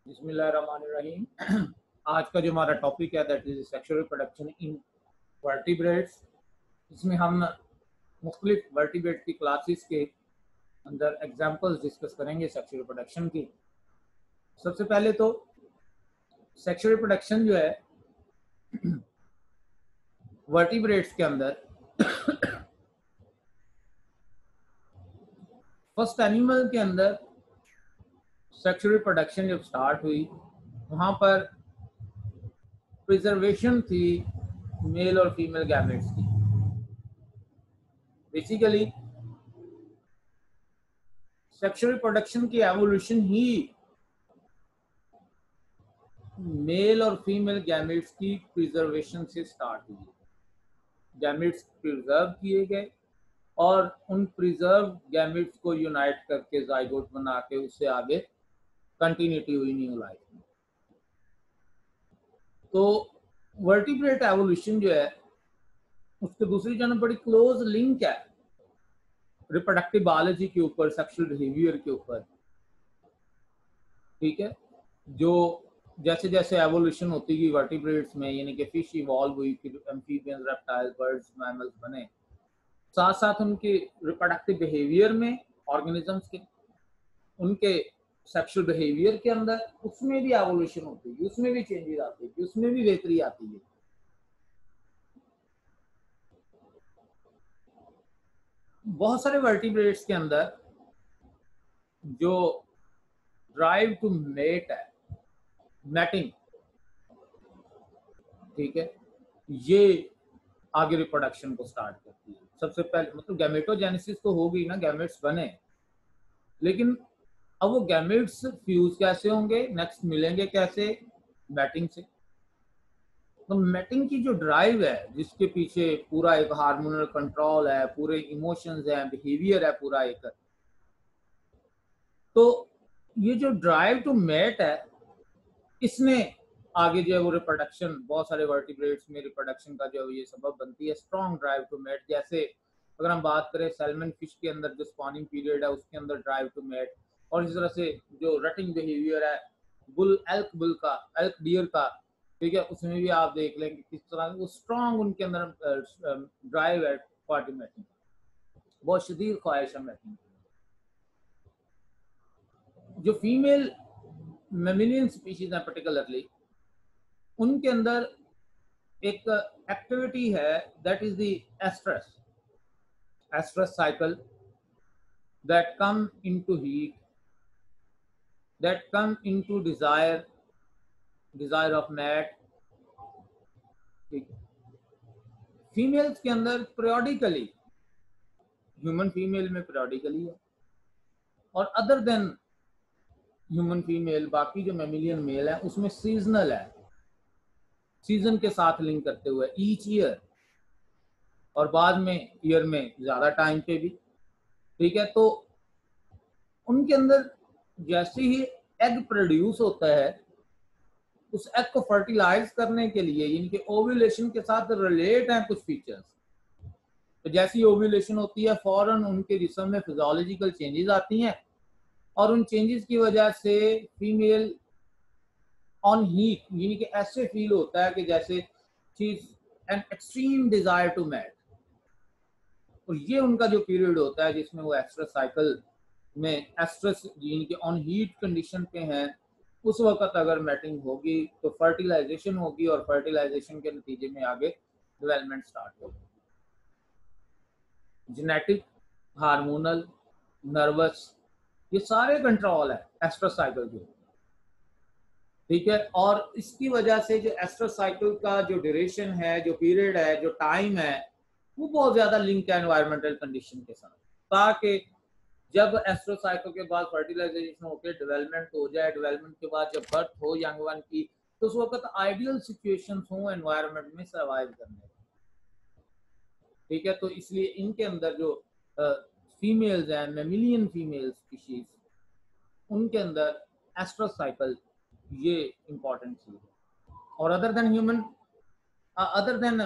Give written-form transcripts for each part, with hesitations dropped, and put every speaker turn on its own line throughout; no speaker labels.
बिस्मिल्लाहिर्रहमानिर्रहीम। आज का जो हमारा टॉपिक है that is sexual reproduction in vertebrates. इसमें हम मुख्तलिफ वर्टिब्रेट की क्लासेस के अंदर एग्जांपल्स डिस्कस करेंगे सेक्सुअल रिप्रोडक्शन की। सबसे पहले तो सेक्सुअल रिप्रोडक्शन जो है वर्टिब्रेट्स के अंदर फर्स्ट एनिमल के अंदर सेक्सुअल रिप्रोडक्शन जब स्टार्ट हुई वहाँ पर प्रिजर्वेशन थी मेल और फीमेल गैमेट्स की। बेसिकली सेक्सुअल रिप्रोडक्शन की एवोल्यूशन ही मेल और फीमेल गैमेट्स की प्रिजर्वेशन से स्टार्ट हुई। गैमेट्स प्रिजर्व किए गए और उन प्रिजर्व गैमेट्स को यूनाइट करके जाइगोट बना के उससे आगे कंटिन्यूटी हुई न्यू लाइफ में। तो वर्टिब्रेट एवोल्यूशन जो है उसके दूसरी जानब बड़ी क्लोज लिंक है रिप्रोडक्टिव बायोलॉजी के ऊपर, सेक्सुअल बिहेवियर के ऊपर। ठीक है, जो जैसे जैसे एवोल्यूशन होती गई वर्टिब्रेट्स में, यानी कि फिश इवॉल्व हुई, फिर एम्फीबियंस, रेप्टाइल्स, बर्ड्स, मैमल्स बने, साथ साथ उनके रिप्रोडक्टिव बिहेवियर में ऑर्गेनिजम्स के, उनके सेक्सुअल बिहेवियर के अंदर उसमें भी एवोल्यूशन होती है, उसमें भी चेंजेस आती है, उसमें भी बेहतरी आती है। बहुत सारे वर्टिब्रेट्स के अंदर जो ड्राइव टू मेट है, मैटिंग, ठीक है, ये आगे रिप्रोडक्शन को स्टार्ट करती है। सबसे पहले मतलब गैमेटोजेनेसिस तो हो गई ना, गैमेट्स बने, लेकिन अब वो गैमेट्स फ्यूज कैसे होंगे, नेक्स्ट मिलेंगे कैसे? मैटिंग से। तो मैटिंग की जो ड्राइव है, जिसके पीछे पूरा एक हार्मोनल कंट्रोल है, पूरे इमोशंस है, बिहेवियर है पूरा एक, तो ये जो ड्राइव टू मैट है इसने आगे जो है वो रिप्रोडक्शन, बहुत सारे वर्टिब्रेट्स में रिप्रोडक्शन का जो ये सबब बनती है, स्ट्रॉन्ग ड्राइव टू मेट। जैसे अगर हम बात करें सैल्मन फिश के अंदर जो स्पॉनिंग पीरियड है उसके अंदर ड्राइव टू मेट, और इस तरह से जो रटिंग बिहेवियर है बुल का, एल्क डियर का, ठीक है, उसमें भी आप देख लें कि किस तरह वो स्ट्रॉन्ग उनके अंदर ड्राइव है पार्टी मैटिंग, बहुत शदीद ख्वाहिश है मैटिंग। जो फीमेल मेमिलियन स्पीशीज है पर्टिकुलरली, उनके अंदर एक एक्टिविटी है that is the estrus cycle that come into heat, that come into desire of mate। Females के अंदर periodically, ह्यूमन फीमेल में periodically है, और अदर देन ह्यूमन फीमेल बाकी जो मेमिलियन मेल है उसमें सीजनल है, सीजन के साथ लिंक करते हुए ईच ईयर, और बाद में ईयर में ज्यादा टाइम पे भी। ठीक है, तो उनके अंदर जैसे ही एग प्रोड्यूस होता है, उस एग को फर्टिलाइज करने के लिए, यानी कि ओव्यूलेशन के साथ रिलेट हैं कुछ फीचर्स। तो जैसी ओव्यूलेशन होती है फौरन उनके जिस्म में फिजियोलॉजिकल चेंजेस आती हैं, और उन चेंजेस की वजह से फीमेल ऑन हीट, यानी कि ऐसे फील होता है कि जैसे she is an extreme desire to mate. और ये उनका जो पीरियड होता है जिसमें वो एस्ट्रस साइकिल में एस्ट्रस यानी कि ऑन हीट कंडीशन पे हैं, उस वक्त अगर मैटिंग होगी तो फर्टिलाइजेशन होगी, और फर्टिलाइजेशन के नतीजे में आगे डेवलपमेंट स्टार्ट होगी। जेनेटिक, हार्मोनल, नर्वस, ये सारे कंट्रोल है एस्ट्रस साइकिल के। ठीक है, और इसकी वजह से जो एस्ट्रस साइकिल का जो ड्यूरेशन है, जो पीरियड है, जो टाइम है, वो बहुत ज्यादा लिंक है एनवायरमेंटल कंडीशन के साथ, ताकि जब एस्ट्रो साइकिल के बाद फर्टिलाइजेशन होकर डेवलपमेंट हो जाए, डेवलपमेंट के बाद जब बर्थ हो यंग वन की, तो उस वक्त आइडियल सिचुएशंस हो एनवायरमेंट में सर्वाइव करने। ठीक है, तो इसलिए इनके अंदर जो फीमेल्स हैं, मेमिलियन फीमेल स्पीशीज, उनके अंदर एस्ट्रो साइकिल ये इंपॉर्टेंट चीज है। और अदर देन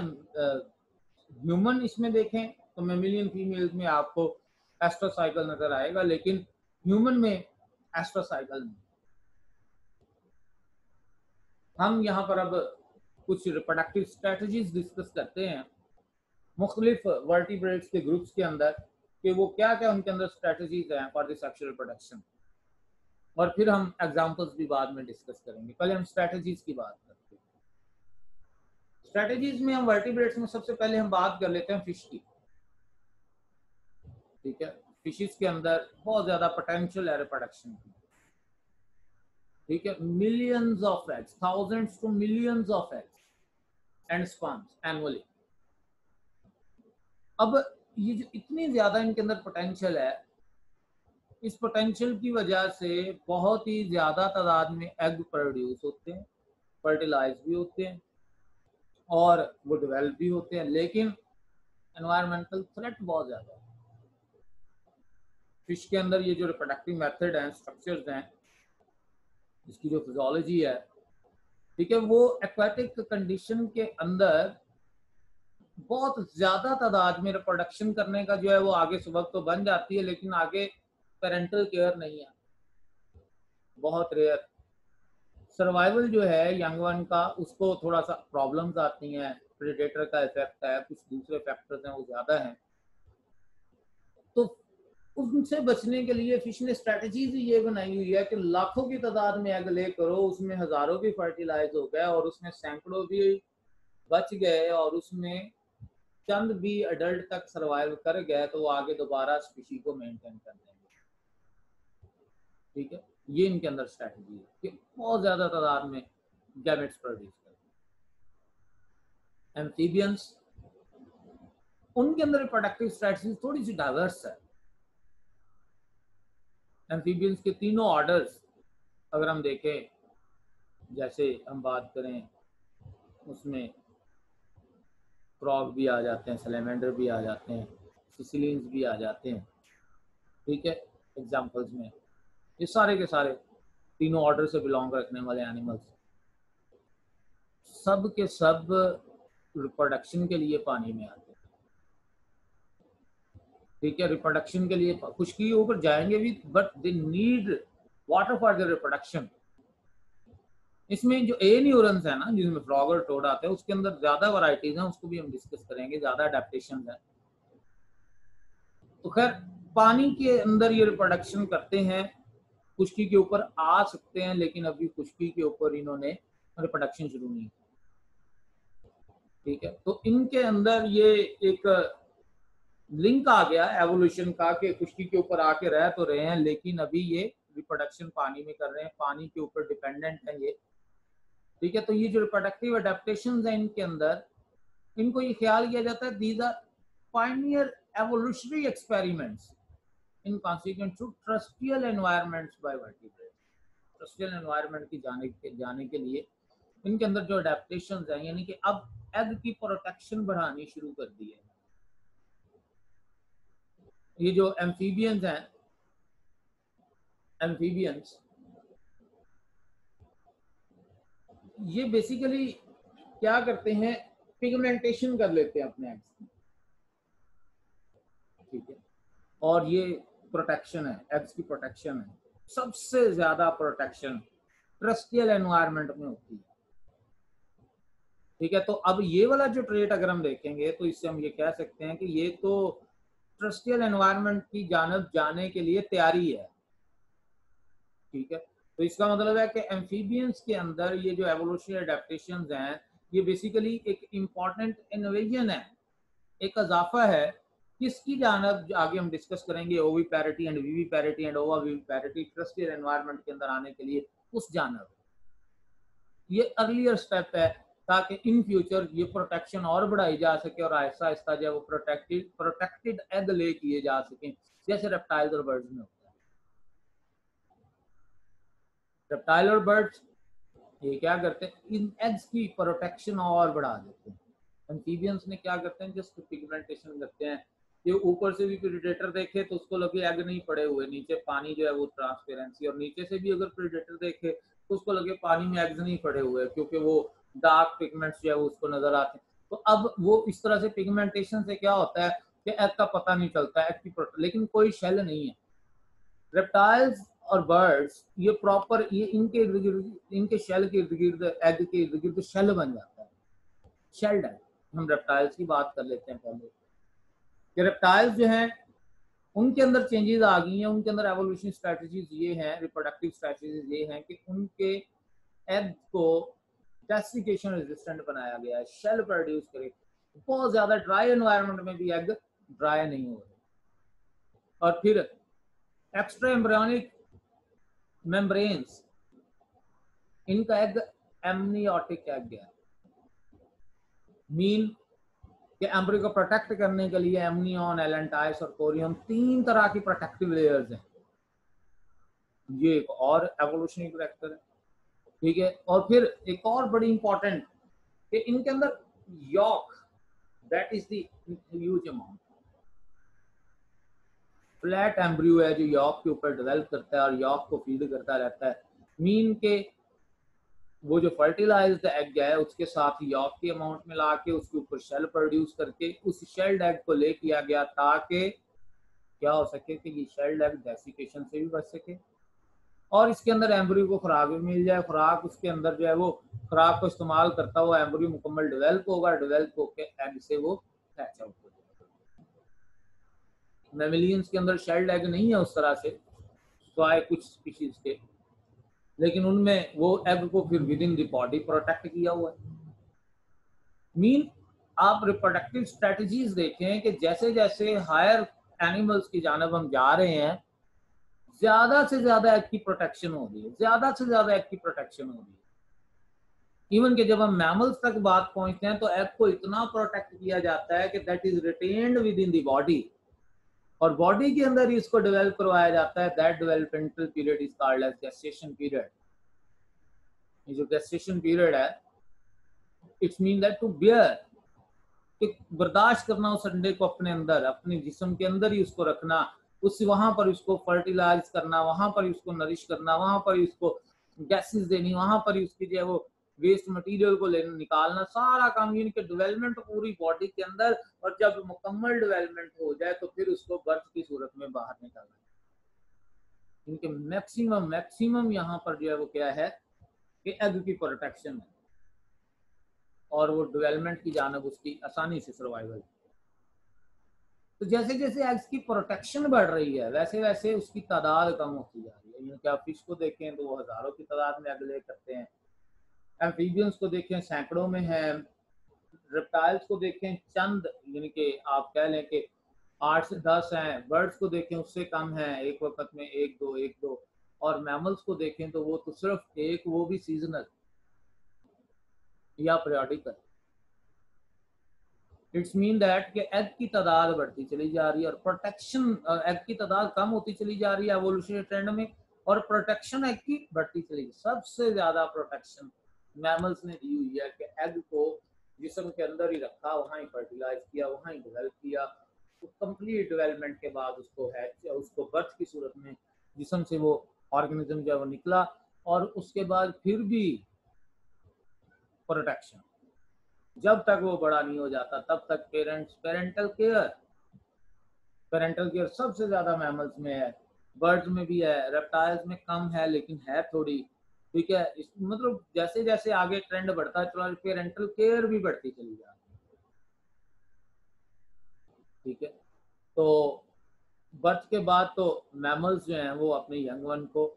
ह्यूमन इसमें देखें तो मेमिलियन फीमेल्स में आपको एस्ट्रो साइकिल नजर आएगा, लेकिन ह्यूमन में एस्ट्रो साइकिल नहीं। हम यहाँ पर अब कुछ रिप्रोडक्टिव स्ट्रेटजीज डिस्कस करते हैं मुख्तलिफ वर्टिब्रेट्स के ग्रुप्स के अंदर कि वो क्या क्या उनके अंदर स्ट्रेटजीज हैं फॉर द सेक्सुअल रिप्रोडक्शन, और फिर हम एग्जांपल्स भी बाद में डिस्कस करेंगे। पहले हम स्ट्रेटजीज की बात करते हैं। स्ट्रेटजीज में हम वर्टिब्रेट्स में सबसे पहले हम बात कर लेते हैं फिश की। ठीक है, फिशेस के अंदर बहुत ज्यादा पोटेंशियल है रिप्रोडक्शन की। ठीक है, millions of eggs, thousands to millions of eggs and sperms annually. अब ये जो इतनी ज्यादा इनके अंदर पोटेंशियल है, इस पोटेंशियल की वजह से बहुत ही ज्यादा तादाद में एग प्रोड्यूस होते हैं, फर्टिलाइज भी होते हैं और वो डेवलप भी होते हैं, लेकिन एनवायरमेंटल थ्रेट बहुत ज्यादा है। फिश के अंदर ये जो रिप्रोडक्टिव मेथड हैं, स्ट्रक्चर्स हैं, इसकी जो फिजियोलॉजी है, ठीक है, वो एक्वाटिक कंडीशन के अंदर बहुत ज्यादा तादाद में रिप्रोडक्शन करने का जो है वो आगे सबक तो बन जाती है, लेकिन आगे पेरेंटल केयर नहीं है, बहुत रेयर। सर्वाइवल जो है यंग वन का, उसको थोड़ा सा प्रॉब्लम्स आती हैं, प्रेडेटर का इफेक्ट है, कुछ दूसरे फैक्टर्स हैं वो ज्यादा हैं। तो उनसे बचने के लिए फिश ने स्ट्रेटजीज ये बनाई हुई है कि लाखों की तादाद में एग ले करो, उसमें हजारों भी फर्टिलाइज हो गए और उसमें सैकड़ों भी बच गए और उसमें चंद भी अडल्ट तक सर्वाइव कर गए, तो वो आगे दोबारा स्पीशी को मेंटेन कर देंगे। ठीक है, ये इनके अंदर स्ट्रेटजी है कि बहुत ज्यादा तादाद में गैमेट्स प्रोड्यूस करते हैं। एम्फीबियंस, उनके अंदर प्रोडक्टिव स्ट्रेटजी थोड़ी सी डाइवर्स है। एम्फीबियंस के तीनों ऑर्डर्स अगर हम देखें, जैसे हम बात करें उसमें फ्रॉग भी आ जाते हैं, सैलेमेंडर भी आ जाते हैं, सिसिलियंस भी आ जाते हैं। ठीक है, एग्जांपल्स में ये सारे के सारे तीनों ऑर्डर से बिलोंग रखने वाले एनिमल्स, सब के सब रिप्रोडक्शन के लिए पानी में आते हैं। ठीक है, रिप्रोडक्शन के लिए खुशकी के ऊपर जाएंगे भी, but they need water for the reproduction. इसमें जो ए न्यूरॉन्स है ना, जिसमें फ्रॉग और टोड आते हैं, उसके अंदर ज्यादा वैरायटीज हैं, उसको भी हम डिस्कस करेंगे, ज्यादा अडेप्टेशन है। तो खैर, पानी के अंदर ये रिप्रोडक्शन करते हैं, खुशकी के ऊपर आ सकते हैं, लेकिन अभी खुशकी के ऊपर इन्होंने रिप्रोडक्शन शुरू नहीं की। ठीक है, तो इनके अंदर ये एक लिंक आ गया एवोल्यूशन का कि खुशकी के ऊपर आके रह तो रहे हैं, लेकिन अभी ये रिप्रोडक्शन पानी में कर रहे हैं, पानी के ऊपर डिपेंडेंट है ये। ठीक है, तो ये जो रिप्रोडक्टिव अडेप्टेशंस हैं इनके अंदर, इनको ये ख्याल किया जाता है these are pioneer evolutionary experiments in consequence to terrestrial environments by vertebrates. Terrestrial environment की जाने के लिए इनके अंदर जो अडेप्टेशंस हैं, यानी कि अब एग की प्रोटेक्शन बढ़ानी शुरू कर दी है। ये जो एम्फीबियंस हैं, एम्फीबियंस ये बेसिकली क्या करते हैं, पिगमेंटेशन कर लेते हैं अपने एग्स की। ठीक है, और ये प्रोटेक्शन है, एग्स की प्रोटेक्शन है, सबसे ज्यादा प्रोटेक्शन ट्रस्टियल एनवायरनमेंट में होती है। ठीक है, तो अब ये वाला जो ट्रेट अगर हम देखेंगे तो इससे हम ये कह सकते हैं कि ये तो ट्रस्टियल एनवायरनमेंट की जानब जाने के लिए तैयारी है। ठीक है, तो इसका मतलब है कि एम्फीबियंस के अंदर ये जो एवोल्यूशनरी अडेप्टेशंस हैं, ये बेसिकली एक इम्पॉर्टेंट इनोवेशन है, एक इजाफा है, किसकी जानब आगे हम डिस्कस करेंगे, ओविपैरिटी एंड विविपैरिटी एंड ओविपैरिटी ट्रस्टियल एनवायरनमेंट के अंदर आने के लिए उस जानब। ये अर्लियर स्टेप है ताकि इन फ्यूचर ये प्रोटेक्शन और बढ़ाई जा सके और आहिस्ता आहिस्ता जो वो प्रोटेक्टेड एग ले किए जा सकें, जैसे रेप्टाइल्स और बर्ड्स में होता है। रेप्टाइल और बर्ड्स ये क्या करते हैं, इन एग्स की प्रोटेक्शन और बढ़ा देते हैं। एम्फीबियंस ने क्या करते हैं, जस्ट पिगमेंटेशन करते हैं, ये ऊपर से भी प्रेडेटर देखे तो उसको लगे एग नहीं पड़े हुए, नीचे पानी जो है वो ट्रांसपेरेंसी, और नीचे से भी अगर प्रेडेटर देखे तो उसको लगे पानी में एग्स नहीं पड़े हुए, क्योंकि वो डार्क पिगमेंट्स जो है वो उसको नजर आते हैं। तो अब वो इस तरह से पिगमेंटेशन से क्या होता है कि एग का पता नहीं चलता, एग की लेकिन कोई शेल नहीं है। रेप्टाइल्स और बर्ड्स ये प्रॉपर ये इनके इर्द गिर्द, इनके शेल के इर्द गिर्द, एग के इर्द गिर्द शेल बन जाता है, शेल्ड एग। हम रेप्टाइल्स की बात कर लेते हैं पहले कि रेप्टाइल्स जो हैं उनके अंदर चेंजेस आ गई हैं, उनके अंदर एवोल्यूशन स्ट्रेटजीज ये हैं, रिप्रोडक्टिव स्ट्रेटजीज ये हैं कि उनके एग को डेसिकेशन रेजिस्टेंट बनाया गया है, शेल प्रोड्यूस करे। बहुत ज्यादा ड्राई एनवायरनमेंट में भी एग ड्राई नहीं हो रहे। और फिर एक्स्ट्रा एम्ब्रियोनिक मेम्ब्रेन्स, इनका एग एमनियोटिक एग है, मीन कि एम्ब्रियो को प्रोटेक्ट करने के लिए एमनियन, एलेंटाइस और कोरियम 3 तरह की प्रोटेक्टिव लेयर्स हैं। ये एक और एवोल्यूशनरी फैक्टर है, ठीक है। और फिर एक और बड़ी इंपॉर्टेंट कि इनके अंदर yolk, that is the huge amount, flat embryo है जो यॉक के ऊपर डेवलप करता है और यॉक को फीड करता रहता है, मीन के वो जो फर्टिलाइज्ड एग है उसके साथ यॉक की अमाउंट मिला के उसके ऊपर शेल प्रोड्यूस करके उस शेल्ड एग को ले किया गया ताकि क्या हो सके कि ये शेल्ड एग डेसिकेशन से भी बच सके और इसके अंदर एम्ब्रियो को खुराक भी मिल जाए। खुराक उसके अंदर जो है वो खुराक को इस्तेमाल करता हुआ एम्ब्रियो मुकम्मल डेवलप होगा, डेवलप होकर एग से वो हैच आउट हो जाएगा। मैमिलियंस के अंदर शेल्ड एग नहीं है उस तरह से, तो कुछ स्पीशीज के, लेकिन उनमें वो एग को फिर with in the body protect किया हुआ है। मीन आप रिप्रोडक्टिव स्ट्रेटजीज देखें कि जैसे जैसे हायर एनिमल्स की जानब हम जा रहे हैं ज्यादा से ज्यादा एग की प्रोटेक्शन हो रही है, ज्यादा से ज्यादा एग की प्रोटेक्शन हो रही है। इवन के जब हम मैमल्स तक बात पहुंचते हैं तो एग को इतना प्रोटेक्ट किया जाता है कि that is retained within the body और बॉडी के अंदर ही इसको डेवलप करवाया जाता है। That developmental period is called as gestation period. ये जो गेस्टेशन पीरियड है it's mean that to bear, कि बर्दाश्त करना उस अंडे को अपने अंदर, अपने जिस्म के अंदर ही उसको रखना, उस वहां पर उसको फर्टिलाइज करना, वहां पर उसको नरिश करना, वहां पर उसको गैसेस देनी, वहां पर उसकी जो है वो वेस्ट मटेरियल को लेना निकालना, सारा काम इनके डेवलपमेंट पूरी बॉडी के अंदर। और जब मुकम्मल डेवलपमेंट हो जाए तो फिर उसको बर्थ की सूरत में बाहर निकालना। इनके मैक्सिमम मैक्सिमम यहाँ पर जो है वो क्या है कि एग की प्रोटेक्शन है और वो डेवलपमेंट की जानब उसकी आसानी से सर्वाइवल। तो जैसे जैसे एग्स की प्रोटेक्शन बढ़ रही है वैसे वैसे उसकी तादाद कम होती जा रही है। यानी आप फिश को देखें तो वो हजारों की तादाद में एग ले करते हैं, एम्फीबियंस को देखें सैकड़ों में है, रेप्टाइल्स को देखें चंद, यानी कि आप कह लें कि 8 से 10 हैं, बर्ड्स को देखें उससे कम है, एक वक्त में एक दो, और मैमल्स को देखें तो वो तो सिर्फ एक, वो भी सीजनल या पीरियोडिकल। इट्स मीन दैट कि एग की तादाद बढ़ती चली जा रही है और प्रोटेक्शन, एग की तादाद कम होती चली जा रही है एवोल्यूशनरी ट्रेंड में, और प्रोटेक्शन एग की बढ़ती चली गई। सबसे ज्यादा प्रोटेक्शन मैमल्स ने दी हुई है कि एग को जिस्म के अंदर ही रखा, वहां ही फर्टिलाइज किया, वहां ही डेवलप किया, तो कंप्लीट डेवलपमेंट के बाद उसको हैच, उसको बर्थ की सूरत में जिस्म से वो ऑर्गेनिज्म जो है वो निकला, और उसके बाद फिर भी प्रोटेक्शन जब तक वो बड़ा नहीं हो जाता तब तक पेरेंटल केयर सबसे ज्यादा मैमल्स में है, बर्ड्स में भी है, रेप्टाइल्स में कम है लेकिन है थोड़ी, ठीक है। मतलब जैसे जैसे आगे ट्रेंड बढ़ता है चला पेरेंटल केयर भी बढ़ती चली जा रही है, ठीक है। तो बर्थ के बाद तो मैमल्स जो हैं वो अपने यंग वन को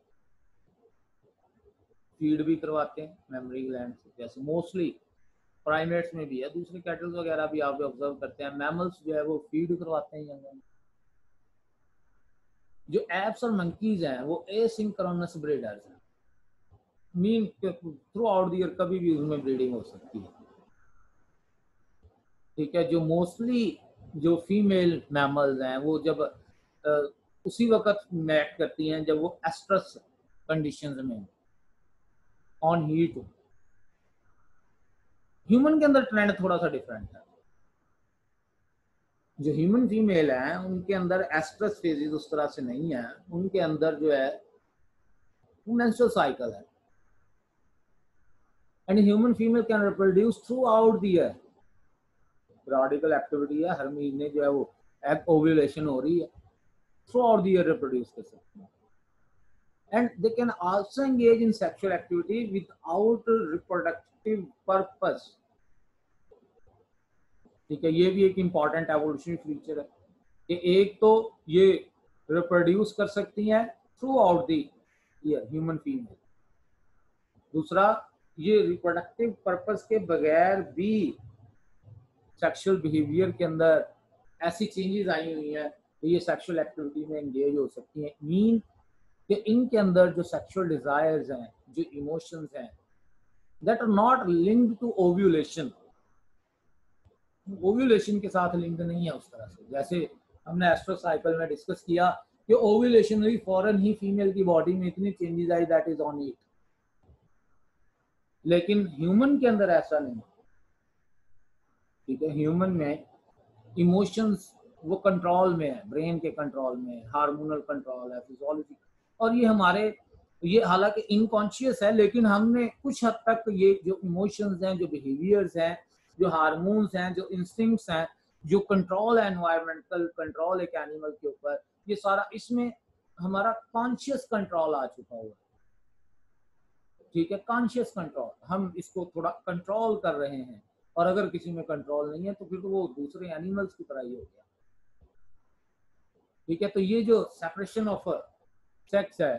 फीड भी करवाते हैं मेमोरी ग्लैंड से, जैसे मोस्टली प्राइमेट्स में भी है, दूसरे कैटल्स वगैरह भी आप ऑब्जर्व करते हैं, मैमल्स जो है वो फीड करवाते हैं यंग वन। जो एप्स और मंकीज हैं वो एसिंक्रोनस ब्रीडर्स हैं, mean through out the year कभी भी उनमें ब्रीडिंग हो सकती है, ठीक है। जो मोस्टली जो फीमेल मैमल्स हैं वो जब उसी वक्त मैट करती हैं जब वो एस्ट्रस कंडीशंस में ऑन हीट हो। ह्यूमन के अंदर ट्रेंड थोड़ा सा डिफरेंट है। जो ह्यूमन फीमेल हैं उनके अंदर एस्ट्रस फेजेस उस तरह से नहीं है, उनके अंदर जो है मेंस्ट्रुअल साइकिल है, and human female can reproduce through out the year, periodical activity है, हर महीने जो है वो एग ओव्यूलेशन हो रही है, through out the year reproduce कर सकते हैं। and they can also engage in sexual activity without reproductive purpose. ठीक है, ये भी एक इंपॉर्टेंट एवोल्यूशनरी फीचर है कि एक तो ये रिप्रोड्यूस कर सकती हैं through out the year human female, दूसरा ये रिप्रोडक्टिव पर्पस के बगैर भी सेक्सुअल बिहेवियर के अंदर ऐसी चेंजेस आई हुई हैं तो ये सेक्सुअल एक्टिविटी में एंगेज हो सकती हैं। मीन कि इनके अंदर जो सेक्सुअल डिजायर्स हैं, जो इमोशंस हैं, that are not linked to ovulation, ovulation के साथ लिंक नहीं है उस तरह से। जैसे हमने एस्ट्रो साइकिल में डिस्कस किया कि ओव्यूलेशन हुई, फौरन ही फीमेल की बॉडी में इतनी changes I, that is on it, लेकिन ह्यूमन के अंदर ऐसा नहीं। ठीक है, ह्यूमन में इमोशंस वो कंट्रोल में है, ब्रेन के कंट्रोल में है, हार्मोनल कंट्रोल है, फिजियोलॉजी, और ये हमारे ये हालांकि इनकॉन्शियस है, लेकिन हमने कुछ हद तक ये जो इमोशंस हैं, जो बिहेवियर्स हैं, जो हार्मोन्स हैं, जो इंस्टिंक्ट्स हैं, जो कंट्रोल है, एनवायरमेंटल कंट्रोल एक एनिमल के ऊपर, ये सारा इसमें हमारा कॉन्शियस कंट्रोल आ चुका हुआ है। ठीक है, कॉन्शियस कंट्रोल, हम इसको थोड़ा कंट्रोल कर रहे हैं, और अगर किसी में कंट्रोल नहीं है तो फिर तो वो दूसरे एनिमल्स की तरह ही हो गया। ठीक है, तो ये जो सेपरेशन ऑफ सेक्स है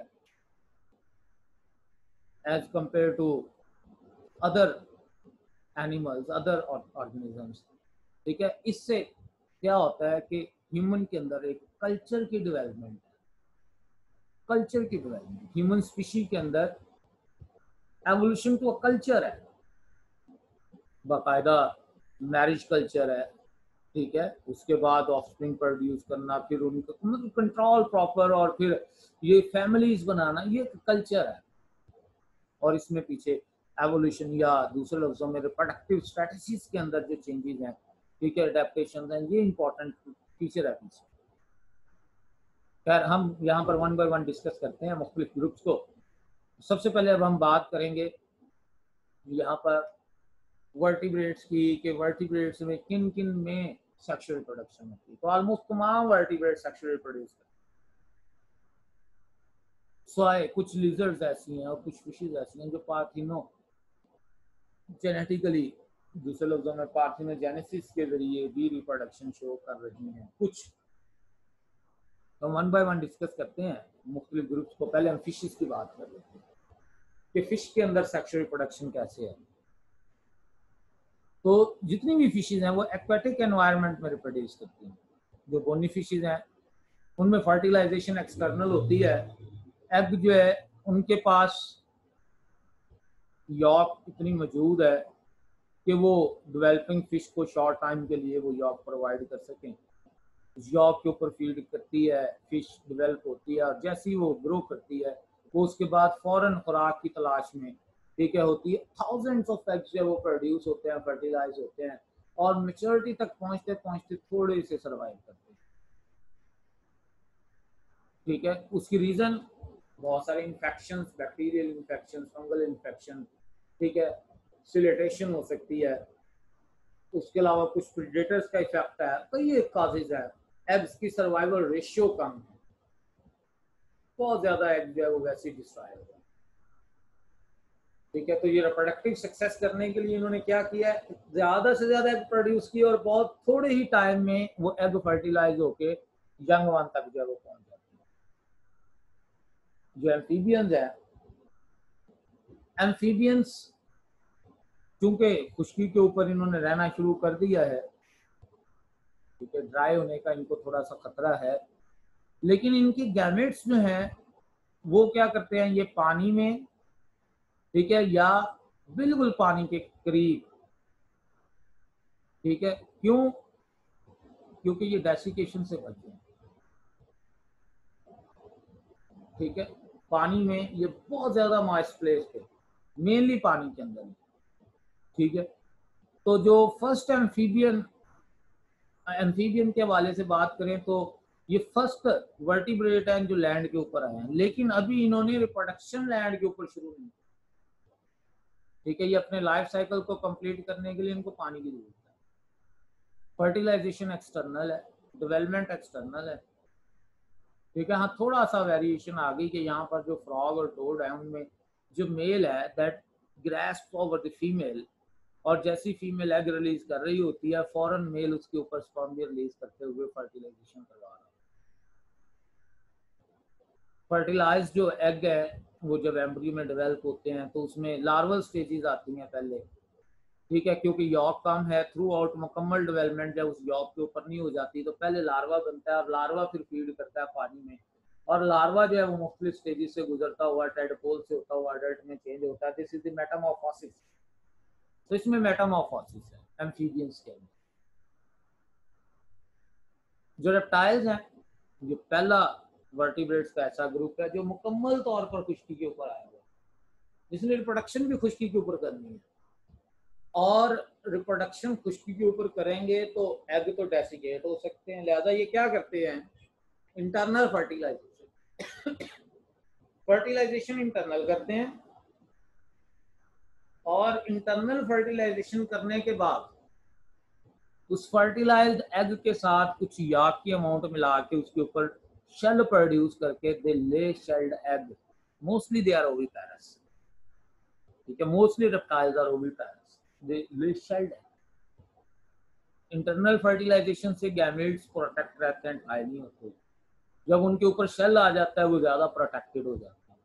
as compare to other animals, other organisms, ठीक है, इससे क्या होता है कि ह्यूमन के अंदर एक कल्चर की डेवलपमेंट है, कल्चर की डेवलपमेंट, ह्यूमन स्पीशीज के अंदर एवोल्यूशन टू अ कल्चर है, बाकायदा मैरिज कल्चर है। ठीक है, उसके बाद ऑफस्प्रिंग प्रोड्यूस करना, फिर उनको मतलब कंट्रोल प्रॉपर, और फिर ये फैमिलीज बनाना, ये कल्चर है। और इसमें पीछे एवोल्यूशन या दूसरे लफ्जों में रिप्रोडक्टिव स्ट्रेटजीज के अंदर जो चेंजेस हैं, ठीक है, अडेप्टेशन हैं, ये इंपॉर्टेंट फीचर है पीछे। खैर, हम यहाँ पर वन बाय वन डिस्कस करते हैं मुख्तलिफ ग्रुप्स को। सबसे पहले अब हम बात करेंगे यहाँ पर वर्टिब्रेट्स की, कि वर्टिब्रेट्स में किन किन में सेक्सुअल रिप्रोडक्शन होती है। तो ऑलमोस्ट तमाम वर्टिब्रेट सेक्सुअल रिप्रोड्यूस करते हैं, स्वाय कुछ लिजर्ड्स ऐसी हैं और कुछ फिशेज ऐसी हैं जो पार्थिनो जेनेटिकली, दूसरे लफ्जों में पार्थिनोजेनेसिस के जरिए भी रिप्रोडक्शन शो कर रही हैं कुछ। तो वन बाय वन डिस्कस करते हैं मुख्तलिफ ग्रुप्स को। पहले हम फिशेज की बात कर लेते हैं कि फिश के अंदर सेक्सुअल रिप्रोडक्शन कैसे है। तो जितनी भी फिशेज हैं वो एक्वेटिक एनवायरनमेंट में रिप्रोड्यूस करती हैं। जो बोनी फिशेज हैं उनमें फर्टिलाइजेशन एक्सटर्नल होती है, एग जो है उनके पास यॉक इतनी मौजूद है कि वो डेवलपिंग फिश को शॉर्ट टाइम के लिए वो यॉक प्रोवाइड कर सकें। यॉक के ऊपर फीड करती है, फिश डेवलप होती है, और जैसे ही वो ग्रो करती है वो उसके बाद फौरन खुराक की तलाश में, ठीक है, होती है। थाउजेंड्स ऑफ एग्स जो वो प्रोड्यूस होते हैं, फर्टिलाइज होते हैं, और मेच्योरिटी तक पहुंचते पहुंचते थोड़े से सर्वाइव करते हैं। ठीक है, उसकी रीजन बहुत सारे infection, bacterial infection, fungal infection, ठीक है, सिलेटेशन हो सकती है, उसके अलावा कुछ प्रेडेटर्स का इफेक्ट है, तो ये काजेज है। एग्स की सर्वाइवल रेशियो कम है, बहुत ज्यादा एग जो है वो वैसे ही डिस्ट्रॉय हो गया। ठीक है, तो ये रिप्रोडक्टिव सक्सेस करने के लिए इन्होंने क्या किया है, ज्यादा से ज्यादा एग प्रोड्यूस किया, और बहुत थोड़े ही टाइम में वो एग फर्टिलाइज होके यंग वन तक जो है वो पहुंच जाती है। जो एम्फीबियंस है, एम्फीबियंस चूंकि खुश्की के ऊपर इन्होंने रहना शुरू कर दिया है, ठीक है, ड्राई होने का इनको थोड़ा सा खतरा है, लेकिन इनके गैमेट्स जो हैं वो क्या करते हैं, ये पानी में, ठीक है, या बिल्कुल पानी के करीब, ठीक है, क्यों, क्योंकि ये डेसिकेशन से बचते हैं। ठीक है, पानी में ये बहुत ज्यादा मॉइस्ट प्लेस पे, मेनली पानी के अंदर। ठीक है, तो जो फर्स्ट एम्फीबियन के हवाले से बात करें तो ये फर्स्ट वर्टिब्रेट हैं जो लैंड के ऊपर आए हैं, लेकिन अभी इन्होंने रिप्रोडक्शन लैंड के ऊपर शुरू नहीं। ठीक है, ये अपने लाइफ साइकिल को कंप्लीट करने के लिए इनको पानी की जरूरत है। फर्टिलाइजेशन एक्सटर्नल है, डेवलपमेंट एक्सटर्नल है, ठीक है। हाँ, थोड़ा सा वेरिएशन आ गई कि यहाँ पर जो फ्रॉग और टोड है उनमें जो मेल है that grasp over the female, और जैसी फीमेल एग रिलीज कर रही होती है फौरन मेल उसके ऊपर स्पर्म रिलीज करते हुए फर्टिलाइजेशन करवा रहा है। फर्टिलाइज जो एग है वो जब एम्ब्रियो में डेवलप होते हैं तो उसमें लार्वल स्टेजेस आती हैं पहले, ठीक है, क्योंकि यॉक कम है, थ्रू आउट मुकम्मल डेवलपमेंट जब उस यॉक के ऊपर नहीं हो जाती तो पहले लार्वा बनता है और लार्वा फिर फीड करता है पानी में, और लार्वा जो है वो मुख्तलिफ स्टेजेस से गुजरता हुआ टेडपोल से होता हुआ अडल्ट में चेंज होता है। This is the Metamorphosis. तो इसमें मेटामॉर्फोसिस है एम्फीबियंस के अंदर। जो रेप्टाइल्स हैं, जो पहला वर्टिब्रेट्स का ऐसा ग्रुप है जो मुकम्मल तौर पर खुश्की के ऊपर आया हुआ है, जिसने रिप्रोडक्शन भी खुश्की के ऊपर करनी है, और रिप्रोडक्शन खुश्की के ऊपर करेंगे तो एग तो डेसिकेट हो सकते हैं, लिहाजा ये क्या करते हैं, इंटरनल फर्टिलाइजेशन फर्टिलाइजेशन इंटरनल करते हैं, और इंटरनल फर्टिलाइजेशन करने के बाद उस फर्टिलाइज्ड एग के साथ कुछ याक की अमाउंट मिला के उसके ऊपर शेल प्रोड्यूस करके they lay shelled egg, mostly they are oviparous, ठीक है, mostly reptiles are oviparous, they lay shelled egg. Internal fertilization से गैमेट्स प्रोटेक्ट रहते हैं, ड्राई नहीं होते, जब उनके ऊपर शेल आ जाता है वो ज्यादा प्रोटेक्टेड हो जाते हैं।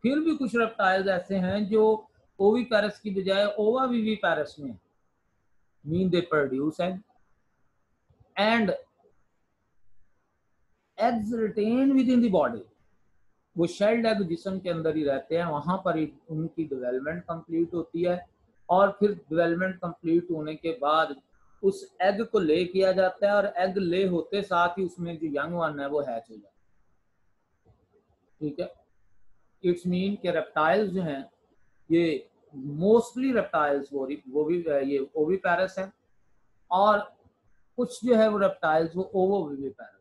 फिर भी कुछ रेप्टाइल्स ऐसे हैं जो ओविपेरस की बजाय ओवाविविपेरस में, mean they produce egg and eggs retain within the body, वो शेल्ड एग जिस्म के अंदर ही रहते हैं, वहां पर ही उनकी डेवलपमेंट कंप्लीट होती है, और फिर डेवलपमेंट कंप्लीट होने के बाद उस एग को ले किया जाता है, और एग ले होते साथ ही उसमें जो यंग वन है वो हैच हो जाता है, ठीक है। इट्स मीन के रेप्टाइल्स जो हैं ये मोस्टली रेप्टाइल्स वो भी ये ओविपेरस है, और कुछ जो है वो रेप्टाइल्स वो ओवोविविपेरस।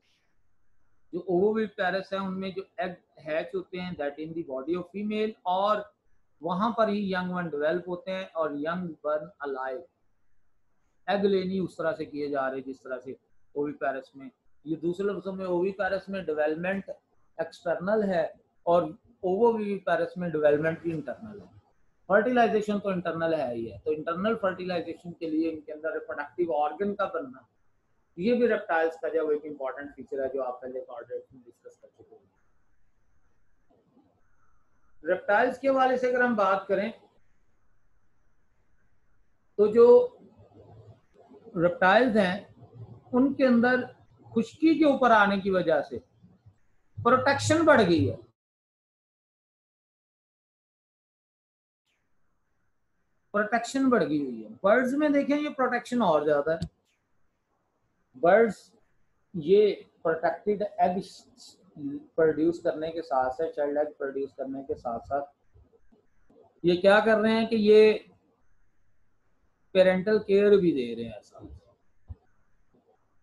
जो ओवोविविपेरस है उनमें जो एग हैच होते हैं that in the body of female, और वहां पर ही यंग वन डेवलप होते हैं और यंग वन अलाइव। एग लेनी उस तरह से किए जा रहे जिस तरह से ओविपेरस में, ये दूसरे लफ्जों में ओविपेरस में डेवलपमेंट एक्सटर्नल है और ओवोविविपेरस में डेवलपमेंट भी इंटरनल है। फर्टिलाइजेशन तो इंटरनल है ही है, तो इंटरनल फर्टिलाइजेशन के लिए इनके अंदर रिप्रोडक्टिव ऑर्गन का बनना, ये भी रेप्टाइल्स का जो एक इंपॉर्टेंट फीचर है जो आप पहले कॉर्डिनेट में डिस्कस कर चुके हैं। रेप्टाइल्स के हवाले से अगर हम बात करें तो जो रेप्टाइल्स हैं उनके अंदर खुश्की के ऊपर आने की वजह से प्रोटेक्शन बढ़ गई है। प्रोटेक्शन बढ़ गई हुई है। बर्ड्स में देखें ये प्रोटेक्शन और ज्यादा है। बर्ड्स ये प्रोटेक्टेड एग प्रोड्यूस करने के साथ साथ, चाइल्ड एग प्रोड्यूस करने के साथ साथ ये क्या कर रहे हैं कि ये पेरेंटल केयर भी दे रहे हैं साथ,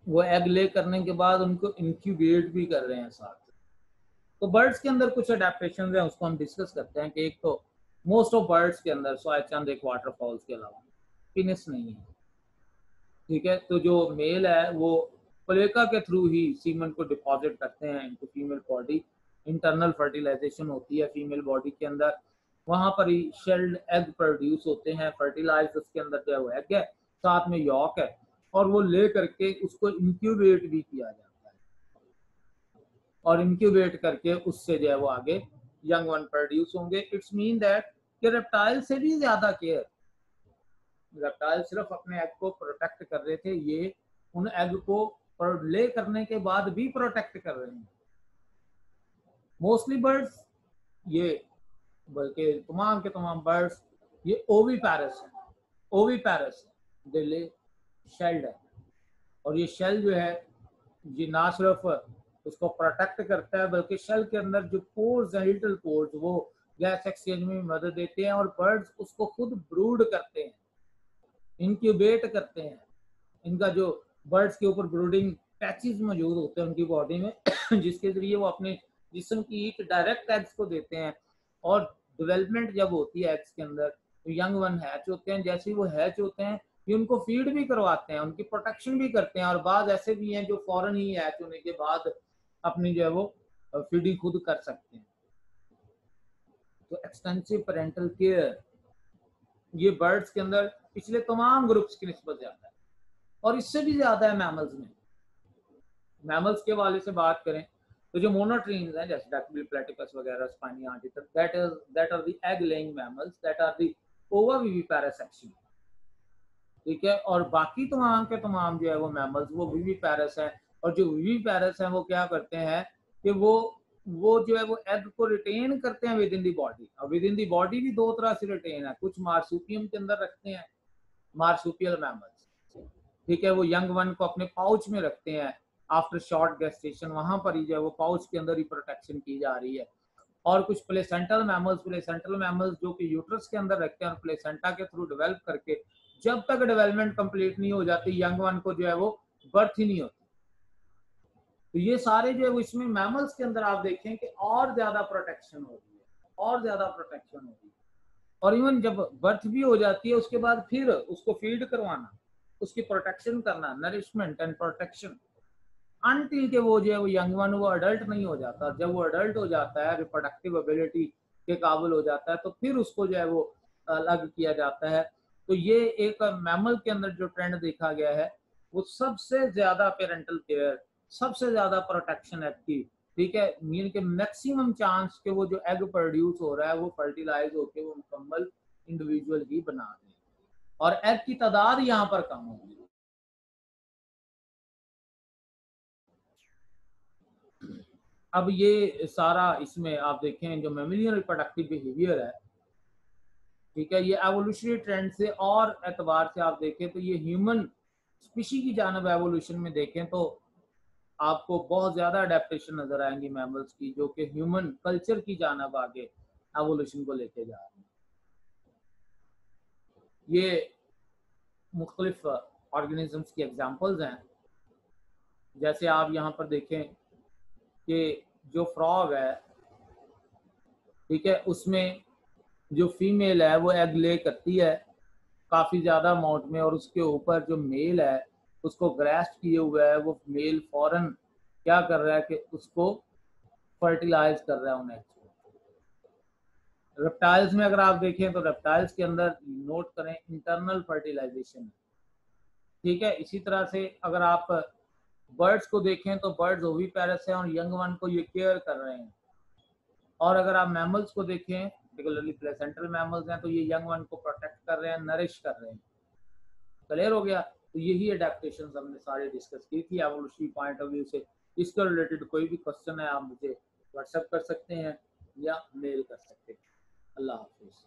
वो एग ले करने के बाद उनको इंक्यूबेट भी कर रहे हैं साथ। तो बर्ड्स के अंदर कुछ अडेप्टेशन है उसको हम डिस्कस करते हैं कि एक तो मोस्ट ऑफ बर्ड्स के अंदर स्वाय चंद एक वाटरफॉल्स के अलावा पिनिस नहीं है, ठीक है। तो जो मेल है वो प्लेका के थ्रू ही सीमन को डिपॉजिट करते हैं into female body, internal fertilization होती है फीमेल बॉडी के अंदर, वहां पर ही शेल्ड एग प्रोड्यूस होते हैं, फर्टिलाइज उसके अंदर जो है एग है साथ में यॉक है, और वो ले करके उसको इंक्यूबेट भी किया जाता है, और इंक्यूबेट करके उससे जो है वो आगे यंग वन प्रोड्यूस होंगे। इट्स मीन दैट कि रेप्टाइल से भी ज्यादा केयर, रेप्टाइल सिर्फ अपने एग को प्रोटेक्ट कर रहे थे, ये उन एग को ले करने के बाद भी प्रोटेक्ट कर रहे हैं। मोस्टली बर्ड्स ये, बल्कि तमाम के तमाम बर्ड्स ये ओविपेरस है, ओविपेरस है, दे ले शेल्ड है, और ये शेल जो है ये ना सिर्फ उसको प्रोटेक्ट करता है बल्कि शेल के अंदर जो पोर्स है, लिटिल पोर्स, वो गैस एक्सचेंज में मदद देते हैं, और बर्ड्स उसको खुद ब्रूड करते हैं, इंक्यूबेट करते हैं। इनका जो बर्ड्स के ऊपर ब्रूडिंग पैचेस मौजूद होते हैं उनकी बॉडी में जिसके जरिए वो अपने जिस्म की हीट डायरेक्ट एग्स को देते हैं, और डेवलपमेंट जब होती है एग्स के अंदर तो यंग वन हैच होते हैं, जैसे ही वो हैच होते हैं ये उनको फीड भी करवाते हैं, उनकी प्रोटेक्शन भी करते हैं, और बाद ऐसे भी हैं जो फौरन ही हैच होने के बाद अपनी जो है वो फीडिंग खुद कर सकते हैं। तो एक्सटेंसिव पेरेंटल केयर ये बर्ड्स के अंदर पिछले तमाम ग्रुप्स की निस्बत ज्यादा है, और इससे भी ज्यादा है मैमल्स में। मैमल्स के वाले से बात करें तो जो मोनोट्रीन्स हैं जैसे डकबिल, प्लेटिपस वगैरह, spiny anteater, that are the egg laying mammals, that are the oviparous section, ठीक है। और बाकी तमाम के तमाम जो है वो मैमल्स वो विविपेरस है, और जो विविपेरस है वो क्या करते हैं कि वो जो है वो एग को रिटेन करते हैं विद इन दी बॉडी। और विद इन दी बॉडी भी दो तरह से रिटेन है, कुछ मार्सूपियम के अंदर रखते हैं, मार्सूपियल मैमल्स, ठीक है, वो यंग वन को अपने पाउच में रखते हैं आफ्टर शॉर्ट गेस्टेशन, वहां पर ही जो है वो पाउच के अंदर ही प्रोटेक्शन की जा रही है। और कुछ प्लेसेंटल मैमल्स जो कि यूट्रस के अंदर रखते हैं और प्लेसेंटा के थ्रू डेवलप करके जब तक डेवलपमेंट कंप्लीट नहीं हो जाती यंग वन को जो है वो बर्थ ही नहीं होती। तो ये सारे जो है वो इसमें मैमल्स के अंदर आप देखें कि और ज्यादा प्रोटेक्शन हो रही है, और ज्यादा प्रोटेक्शन हो रही है। और इवन जब बर्थ भी हो जाती है उसके बाद फिर उसको फीड करवाना, उसकी प्रोटेक्शन करना, नरिशमेंट एंड प्रोटेक्शन, अनटिल के वो जो है वो यंग वन वो अडल्ट नहीं हो जाता। जब वो अडल्ट हो जाता है, रिप्रोडक्टिव एबिलिटी के काबिल हो जाता है, तो फिर उसको जो है वो अलग किया जाता है। तो ये एक मैमल के अंदर जो ट्रेंड देखा गया है वो सबसे ज्यादा पेरेंटल केयर, सबसे ज्यादा प्रोटेक्शन एग की, ठीक है, मीन के मैक्सिमम चांस के वो जो एग प्रोड्यूस हो रहा है वो फर्टिलाइज होकर वो मुकम्मल इंडिविजुअल ही बना दें, और एग की तादाद यहाँ पर कम होगी। अब ये सारा इसमें आप देखें जो मेमिलियन रिप्रोडक्टिव बिहेवियर है, ठीक है, ये एवोल्यूशनरी ट्रेंड से और एतबार से आप देखें तो ये ह्यूमन स्पीशी की जानब एवोल्यूशन में देखें तो आपको बहुत ज्यादा अडेप्टेशन नजर आएंगी मैमल्स की, जो कि ह्यूमन कल्चर की जानब आगे एवोल्यूशन को लेके जा रहे हैं। ये मुख्तलिफ ऑर्गेनिजम्स की एग्जांपल्स हैं। जैसे आप यहाँ पर देखें कि जो फ्रॉग है, ठीक है, उसमें जो फीमेल है वो एग ले करती है काफी ज्यादा अमाउंट में, और उसके ऊपर जो मेल है उसको ग्रेस्ट किए हुए है, वो मेल फौरन क्या कर रहा है कि उसको फर्टिलाइज कर रहा है उन एग्स को। रेप्टाइल्स में अगर आप देखें तो रेप्टाइल्स के अंदर नोट करें इंटरनल फर्टिलाइजेशन, ठीक है। इसी तरह से अगर आप बर्ड्स को देखें तो बर्ड्स ओविपेरस है और यंग वन को ये केयर कर रहे हैं। और अगर आप मैमल्स को देखें, पर्टिकुलरली प्लेसेंटल मैमल्स हैं, तो ये यंग वन को प्रोटेक्ट कर रहे हैं, नरिश कर रहे हैं। क्लियर हो गया? तो यही अडेप्टेशन हमने सारे डिस्कस की थी एवोल्यूशनरी पॉइंट ऑफ व्यू से। इसके रिलेटेड कोई भी क्वेश्चन है आप मुझे व्हाट्सएप कर सकते हैं या मेल कर सकते हैं। अल्लाह हाफिज़।